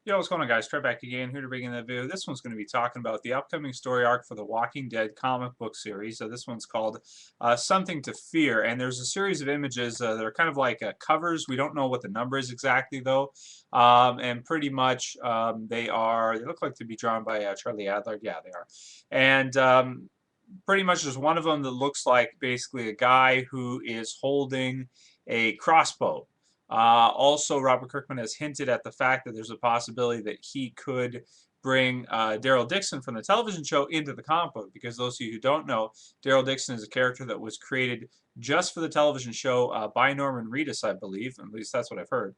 Yo, what's going on, guys? Trey back again, here to bring in that video. This one's going to be talking about the upcoming story arc for the Walking Dead comic book series. So this one's called Something to Fear, and there's a series of images that are kind of like covers. We don't know what the number is exactly, though, and pretty much they look like to be drawn by Charlie Adler. Yeah, they are, and pretty much there's one of them that looks like basically a guy who is holding a crossbow. Also, Robert Kirkman has hinted at the fact that there's a possibility that he could bring Daryl Dixon from the television show into the comic book, because those of you who don't know, Daryl Dixon is a character that was created just for the television show by Norman Reedus, I believe. At least that's what I've heard.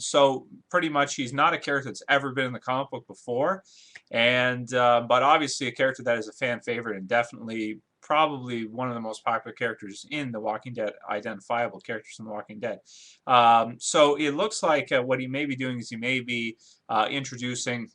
So pretty much he's not a character that's ever been in the comic book before, and but obviously a character that is a fan favorite and definitely probably one of the most popular characters in The Walking Dead, identifiable characters in The Walking Dead. So it looks like what he may be doing is he may be introducing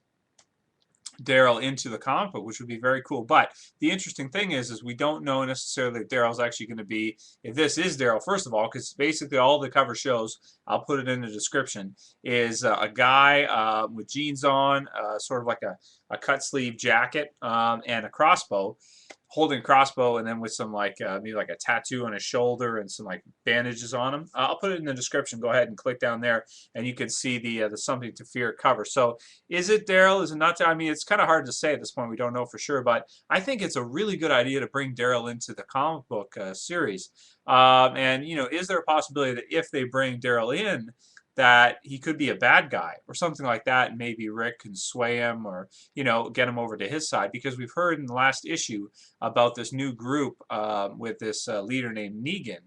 Daryl into the comic book, which would be very cool. But the interesting thing is we don't know necessarily if Daryl's actually going to be, if this is Daryl, first of all, because basically all the cover shows, I'll put it in the description, is a guy with jeans on, sort of like a cut sleeve jacket, and a crossbow, holding a crossbow, and then with some like maybe like a tattoo on his shoulder and some like bandages on him. I'll put it in the description. Go ahead and click down there, and you can see the Something to Fear cover. So is it Daryl? Is it not? I mean, it's kind of hard to say at this point. We don't know for sure, but I think it's a really good idea to bring Daryl into the comic book series. And you know, is there a possibility that if they bring Daryl in, that he could be a bad guy or something like that, and maybe Rick can sway him or, you know, get him over to his side? Because we've heard in the last issue about this new group with this leader named Negan.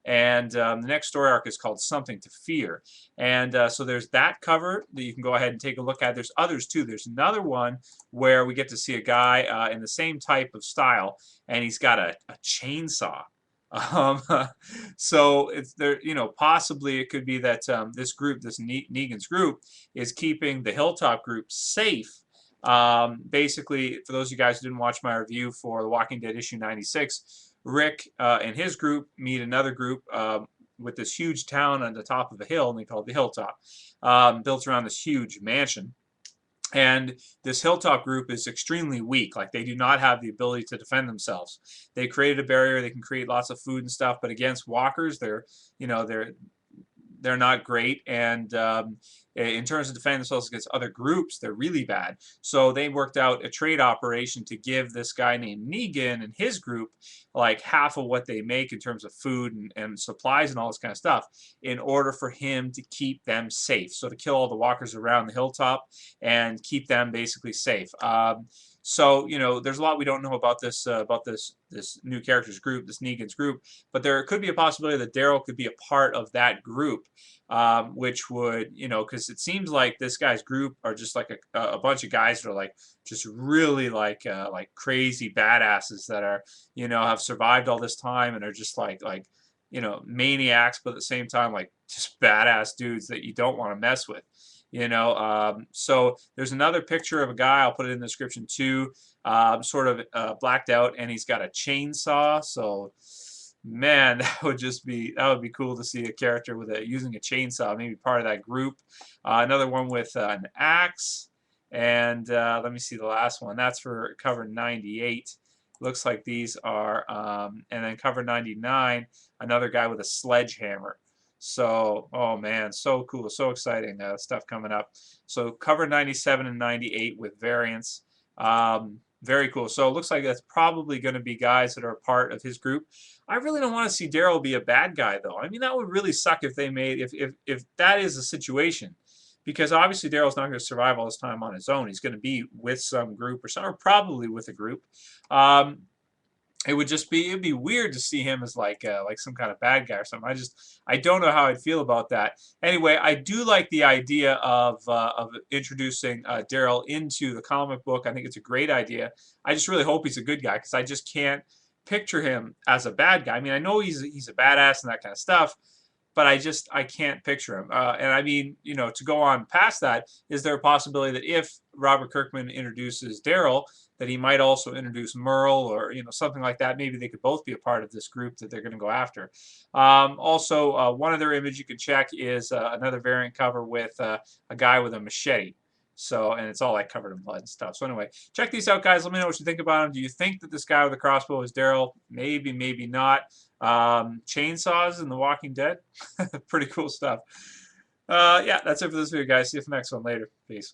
And the next story arc is called Something to Fear. And so there's that cover that you can go ahead and take a look at. There's others too. There's another one where we get to see a guy in the same type of style, and he's got a chainsaw. Um, so it's there, you know, possibly it could be that this group, this Negan's group, is keeping the Hilltop group safe. Basically, for those of you guys who didn't watch my review for The Walking Dead issue 96, Rick and his group meet another group with this huge town on the top of a hill, and they call it the Hilltop, built around this huge mansion. And this Hilltop group is extremely weak. Like, they do not have the ability to defend themselves. They created a barrier. They can create lots of food and stuff, but against walkers, you know, they're not great. And in terms of defending themselves against other groups, they're really bad. So they worked out a trade operation to give this guy named Negan and his group like half of what they make in terms of food and supplies and all this kind of stuff, in order for him to keep them safe. So to kill all the walkers around the hilltop and keep them basically safe. So, you know, there's a lot we don't know about this new characters group, this Negan's group, but there could be a possibility that Daryl could be a part of that group, which would, you know, because it seems like this guy's group are just like a bunch of guys that are like just really like crazy badasses that are, you know, have survived all this time and are just like you know, maniacs, but at the same time like just badass dudes that you don't want to mess with. You know, so there's another picture of a guy, I'll put it in the description too, sort of blacked out, and he's got a chainsaw. So, man, that would be cool to see a character with using a chainsaw, maybe part of that group. Another one with an axe, and let me see the last one. That's for cover 98. Looks like these are, and then cover 99, another guy with a sledgehammer. So, oh man, so cool, so exciting stuff coming up. So cover 97 and 98 with variants. Very cool. So it looks like that's probably going to be guys that are a part of his group. I really don't want to see Daryl be a bad guy, though. I mean, that would really suck if they made, if that is the situation. Because obviously Daryl's not going to survive all this time on his own. He's going to be with some group or probably with a group. It would just be, it'd be weird to see him as like some kind of bad guy or something. I don't know how I'd feel about that. Anyway, I do like the idea of introducing Daryl into the comic book. I think it's a great idea. I just really hope he's a good guy, because I just can't picture him as a bad guy. I mean, I know he's a badass and that kind of stuff, but I can't picture him. And I mean, you know, to go on past that, is there a possibility that if Robert Kirkman introduces Daryl, that he might also introduce Merle, or you know, something like that? Maybe they could both be a part of this group that they're going to go after. Also, one other image you can check is another variant cover with a guy with a machete. So, and it's all like covered in blood and stuff. So anyway, check these out, guys. Let me know what you think about them. Do you think that this guy with the crossbow is Daryl? Maybe, maybe not. Chainsaws in The Walking Dead. Pretty cool stuff. Yeah, that's it for this video, guys. See you for the next one later. Peace.